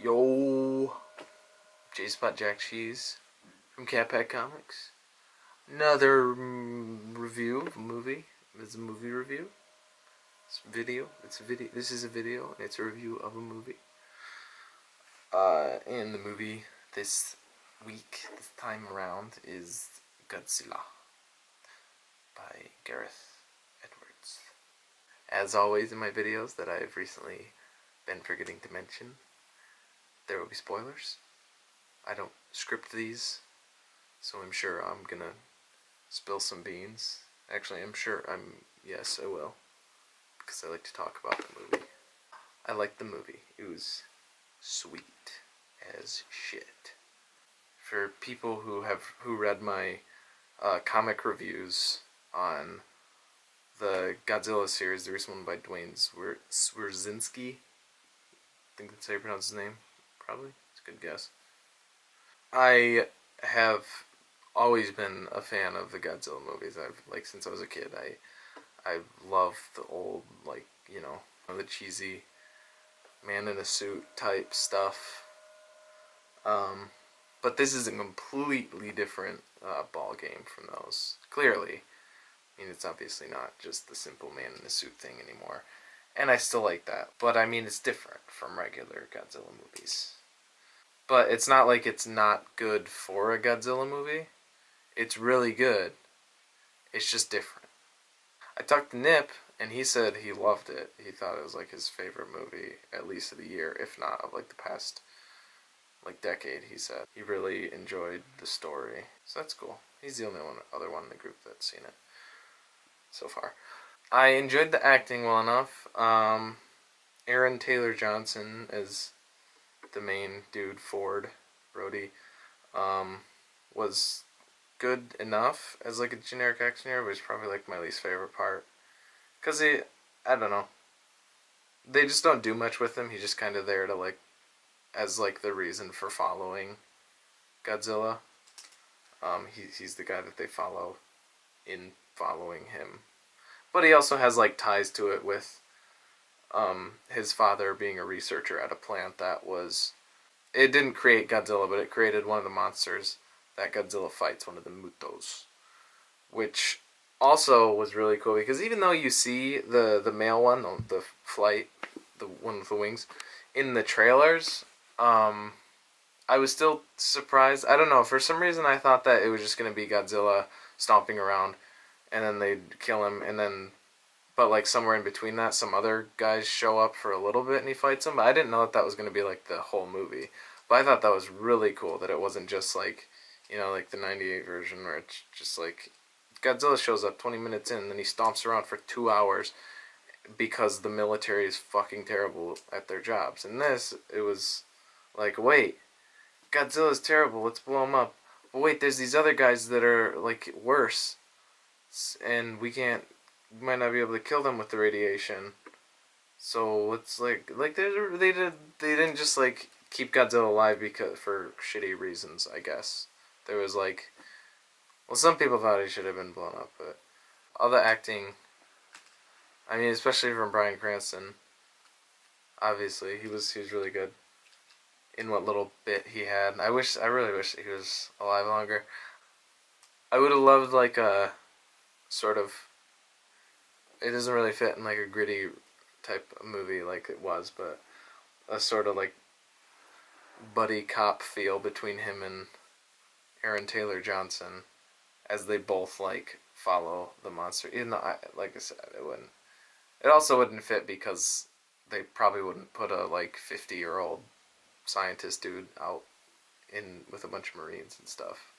Yo, J Spot Jack Cheese from Cat Pack Comics. Another review of a movie. It's a movie review. It's video. It's a video. This is a video. It's a review of a movie. And the movie this week, this time around, is Godzilla by Gareth Edwards. As always in my videos that I've recently been forgetting to mention, there will be spoilers. I don't script these, so I'm sure I'm gonna spill some beans. Actually, yes, I will, because I like to talk about the movie. I liked the movie. It was sweet as shit. For people who read my comic reviews on the Godzilla series, the recent one by Dwayne Swierczynski, I think that's how you pronounce his name. Probably. It's a good guess. I have always been a fan of the Godzilla movies. Since I was a kid. I love the old, the cheesy man in a suit type stuff. But this is a completely different ball game from those. Clearly. I mean, it's obviously not just the simple man in a suit thing anymore. And I still like that. But I mean, it's different from regular Godzilla movies. But it's not like it's not good for a Godzilla movie. It's really good. It's just different. I talked to Nip, and he said he loved it. He thought it was like his favorite movie, at least of the year, if not of like the past decade, he said. He really enjoyed the story. So that's cool. He's the only other one in the group that's seen it so far. I enjoyed the acting well enough. Aaron Taylor Johnson as the main dude, Brody, was good enough as like a generic action hero, but it's probably like my least favorite part. Cause I don't know, they just don't do much with him. He's just kind of there to as the reason for following Godzilla. He's the guy that they follow in following him, but he also has ties to it with his father being a researcher at a plant that it didn't create Godzilla, but it created one of the monsters that Godzilla fights, one of the Mutos, which also was really cool because even though you see the male one, the flight, the one with the wings, in the trailers, I was still surprised. I don't know, for some reason I thought that it was just going to be Godzilla stomping around and then they'd kill him, and then but somewhere in between that, some other guys show up for a little bit and he fights them. But I didn't know that was going to be the whole movie. But I thought that was really cool that it wasn't just the 98 version where it's just Godzilla shows up 20 minutes in and then he stomps around for 2 hours because the military is fucking terrible at their jobs. And this, it was wait, Godzilla's terrible, let's blow him up. But wait, there's these other guys that are worse, and we might not be able to kill them with the radiation. So it's they didn't just keep Godzilla alive because for shitty reasons, I guess. There was some people thought he should have been blown up, but all the acting, I mean, especially from Bryan Cranston, obviously he was really good in what little bit he had. I really wish he was alive longer. I would have loved a sort of, it doesn't really fit in a gritty type of movie like it was, but a sort of buddy cop feel between him and Aaron Taylor Johnson as they both follow the monster. Even though, like I said, it also wouldn't fit because they probably wouldn't put a 50-year-old scientist dude out with a bunch of Marines and stuff.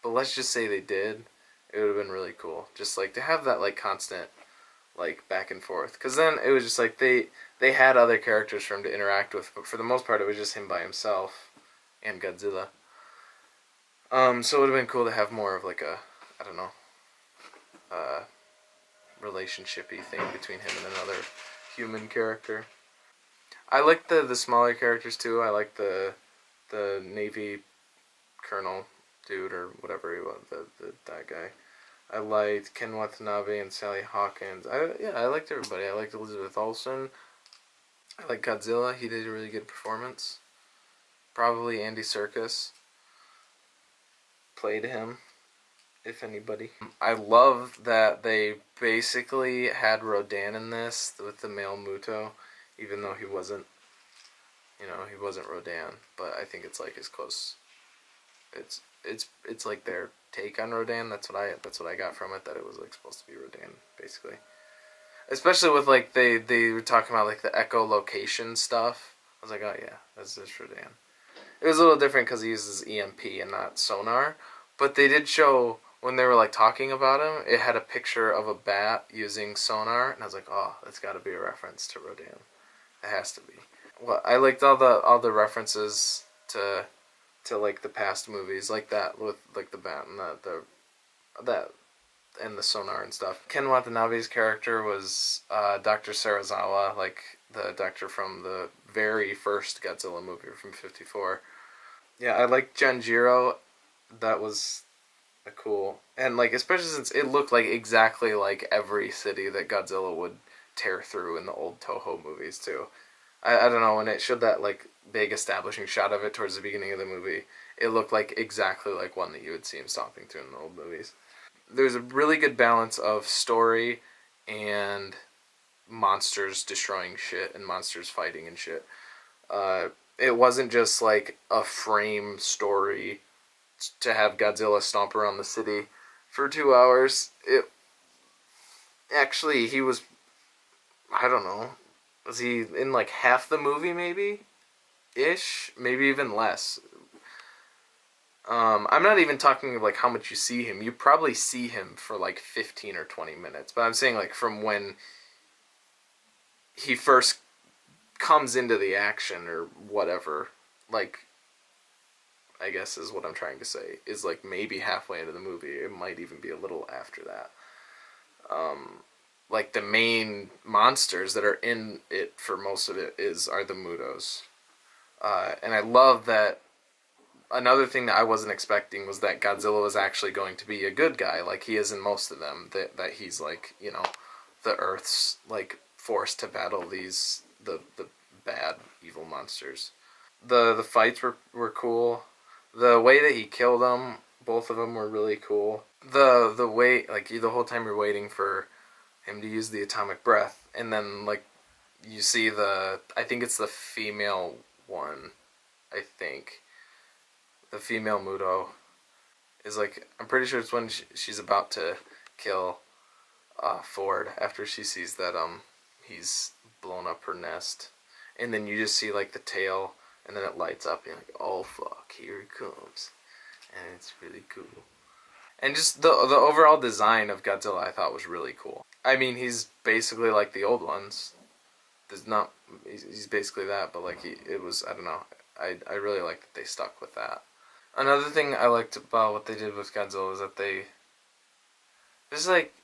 But let's just say they did. It would have been really cool. Just to have that constant back and forth. Because then it was just they had other characters for him to interact with, but for the most part it was just him by himself and Godzilla. So it would have been cool to have more of a, I don't know, relationshipy thing between him and another human character. I like the smaller characters too. I like the Navy Colonel dude or whatever he was, that guy. I liked Ken Watanabe and Sally Hawkins. I liked everybody. I liked Elizabeth Olsen. I liked Godzilla. He did a really good performance. Probably Andy Serkis played him, if anybody. I love that they basically had Rodan in this with the male Muto, even though he wasn't, he wasn't Rodan. But I think it's like as close. It's like their take on Rodan. That's what I got from it. That it was like supposed to be Rodan, basically. Especially with like they were talking about like the echolocation stuff. I was like, oh yeah, that's just Rodan. It was a little different because he uses EMP and not sonar. But they did show when they were like talking about him, it had a picture of a bat using sonar, and I was like, oh, that's got to be a reference to Rodan. It has to be. Well, I liked all the references to like the past movies, like that with like the bat and that and the sonar and stuff. Ken Watanabe's character was Dr. Sarazawa, like the doctor from the very first Godzilla movie from '54. Yeah, I like Janjiro. That was a cool, and like especially since it looked like exactly like every city that Godzilla would tear through in the old Toho movies too. I don't know, when it showed that like big establishing shot of it towards the beginning of the movie, it looked like exactly like one that you would see him stomping through in the old movies. There's a really good balance of story and monsters destroying shit and monsters fighting and shit. It wasn't just like a frame story to have Godzilla stomp around the city for 2 hours. It actually, he was, I don't know, was he in like half the movie maybe ish, maybe even less. I'm not even talking like how much you see him. You probably see him for like 15 or 20 minutes, but I'm saying like from when he first comes into the action or whatever, like I guess is what I'm trying to say, is like maybe halfway into the movie. It might even be a little after that. Like the main monsters that are in it for most of it are the Mutos. And I love that. Another thing that I wasn't expecting was that Godzilla was actually going to be a good guy, like he is in most of them. That he's like, the Earth's like forced to battle the bad evil monsters. The fights were cool. The way that he killed them, both of them were really cool. The way, like, the whole time you're waiting for him to use the atomic breath, and then like you see I think it's the female one. I think the female Muto is like, I'm pretty sure it's when she's about to kill Ford after she sees that he's blown up her nest, and then you just see like the tail, and then it lights up, and you're like, oh fuck, here it comes, and it's really cool. And just the overall design of Godzilla, I thought was really cool. I mean, he's basically like the old ones. He's basically that, but like it was, I don't know. I really like that they stuck with that. Another thing I liked about what they did with Godzilla was that there's like,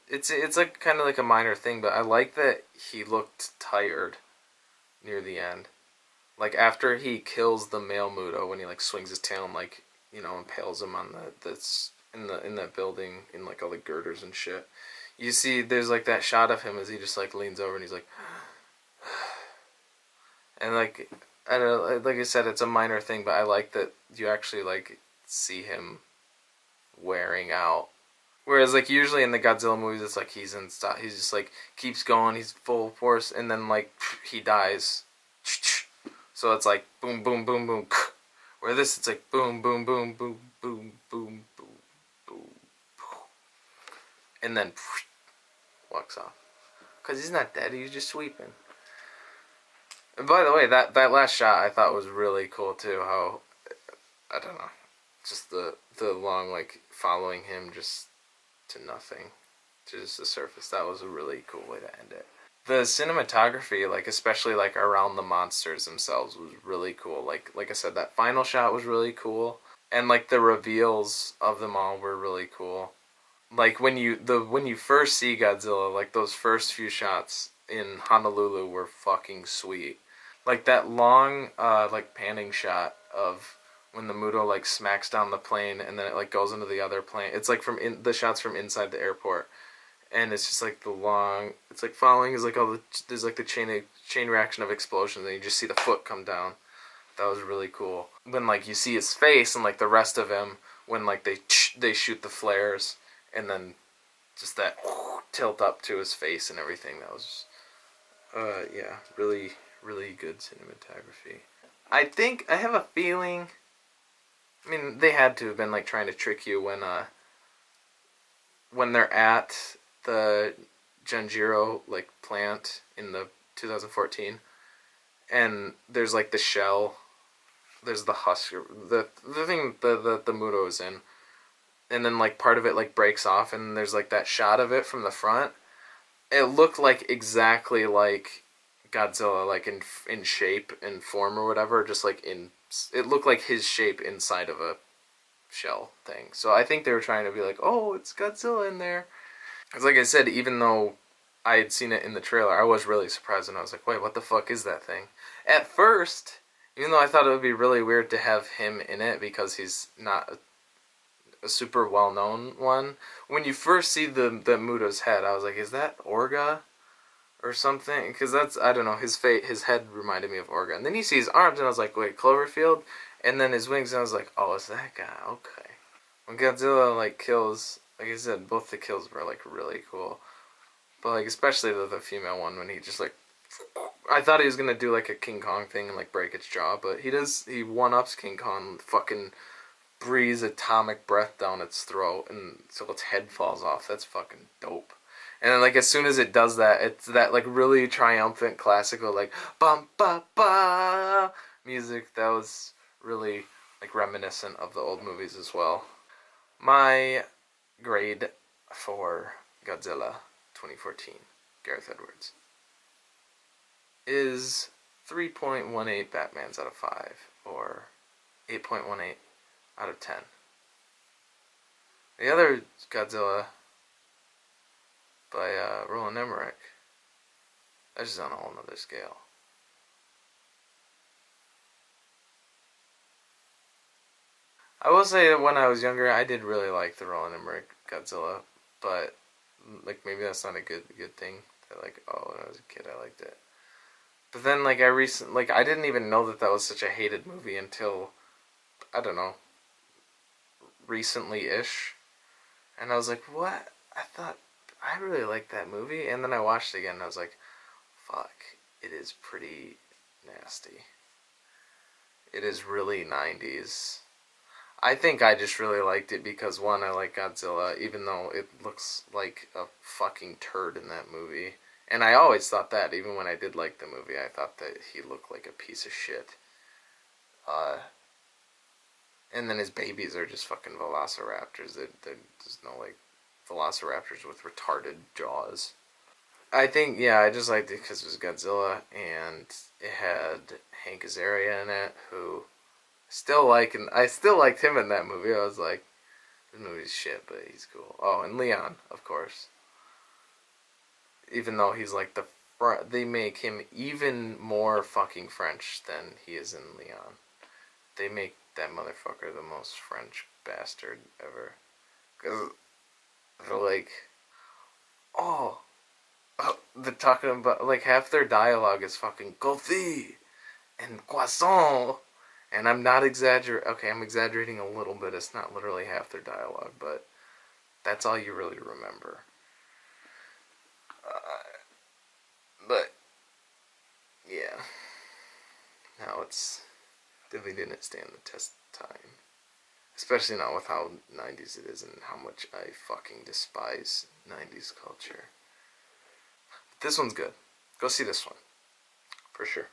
it's like kind of like a minor thing, but I like that he looked tired near the end. Like after he kills the male Muto, when he like swings his tail and like, impales him on that's in that building in like all the girders and shit. You see, there's like that shot of him as he just like leans over and he's like, and like, I don't know, like I said, it's a minor thing, but I like that you actually like see him wearing out. Whereas like usually in the Godzilla movies, it's like he's in stop, he's just like keeps going, he's full force, and then like he dies. So it's like boom, boom, boom, boom. Where this, it's like boom, boom, boom, boom, boom, boom, boom, boom, and then walks off. Cause he's not dead, he's just sweeping. And by the way, that last shot I thought was really cool too. How, I don't know, just the long like following him just to nothing, to just the surface. That was a really cool way to end it. The cinematography, like especially like around the monsters themselves, was really cool. Like I said, that final shot was really cool, and like the reveals of them all were really cool. Like when you first see Godzilla, like those first few shots in Honolulu were fucking sweet. Like that long like panning shot of when the Muto like smacks down the plane and then it like goes into the other plane. It's like the shots from inside the airport. And it's just like it's like following is like there's like the chain reaction of explosions, and you just see the foot come down. That was really cool. When like you see his face and like the rest of him when like they shoot the flares and then just that tilt up to his face and everything. That was yeah, really good cinematography. I think I have a feeling. I mean, they had to have been like trying to trick you when they're at the Janjiro like plant in the 2014, and there's like the shell, there's the husk, the thing the Muto is in, and then like part of it like breaks off, and there's like that shot of it from the front. It looked like exactly like Godzilla, like in shape and form or whatever, just like in it looked like his shape inside of a shell thing. So I think they were trying to be like, oh, it's Godzilla in there. Because like I said, even though I had seen it in the trailer, I was really surprised and I was like, wait, what the fuck is that thing? At first, even though I thought it would be really weird to have him in it because he's not a super well known one, when you first see the Muto's head, I was like, is that Orga? Or something, because that's I don't know. His head reminded me of Orga, and then you see his arms, and I was like, wait, Cloverfield, and then his wings, and I was like, oh, it's that guy. Okay. When Godzilla like kills, like I said, both the kills were like really cool, but like especially the female one when he just like, I thought he was gonna do like a King Kong thing and like break its jaw, but he one ups King Kong, fucking breathes atomic breath down its throat, and so its head falls off. That's fucking dope. And then, like, as soon as it does that, it's that, like, really triumphant classical, like, bum ba ba music that was really, like, reminiscent of the old movies as well. My grade for Godzilla 2014, Gareth Edwards, is 3.18 Batmans out of 5, or 8.18 out of 10. The other Godzilla by Roland Emmerich, that's just on a whole nother scale. I will say that when I was younger, I did really like the Roland Emmerich Godzilla, but like maybe that's not a good thing. That like oh when I was a kid I liked it, but then like I didn't even know that that was such a hated movie until I don't know recently ish, and I was like what I thought I really liked that movie, and then I watched it again and I was like fuck it is pretty nasty. It is really 90s. I think I just really liked it because one, I like Godzilla, even though it looks like a fucking turd in that movie. And I always thought that, even when I did like the movie, I thought that he looked like a piece of shit. Uh, and then his babies are just fucking velociraptors. There's no like velociraptors with retarded jaws. I think yeah, I just liked it because it was Godzilla and it had Hank Azaria in it, who I still liked him in that movie. I was like, this movie's shit, but he's cool. Oh, and Leon, of course. Even though he's like they make him even more fucking French than he is in Leon. They make that motherfucker the most French bastard ever. Cause they're like, oh, they're talking about like half their dialogue is fucking coffee and croissant. And I'm not exaggerating. Okay, I'm exaggerating a little bit. It's not literally half their dialogue, but that's all you really remember. But yeah, now it's definitely didn't stand the test of time, especially not with how '90s it is and how much I fucking despise '90s culture. But this one's good. Go see this one for sure.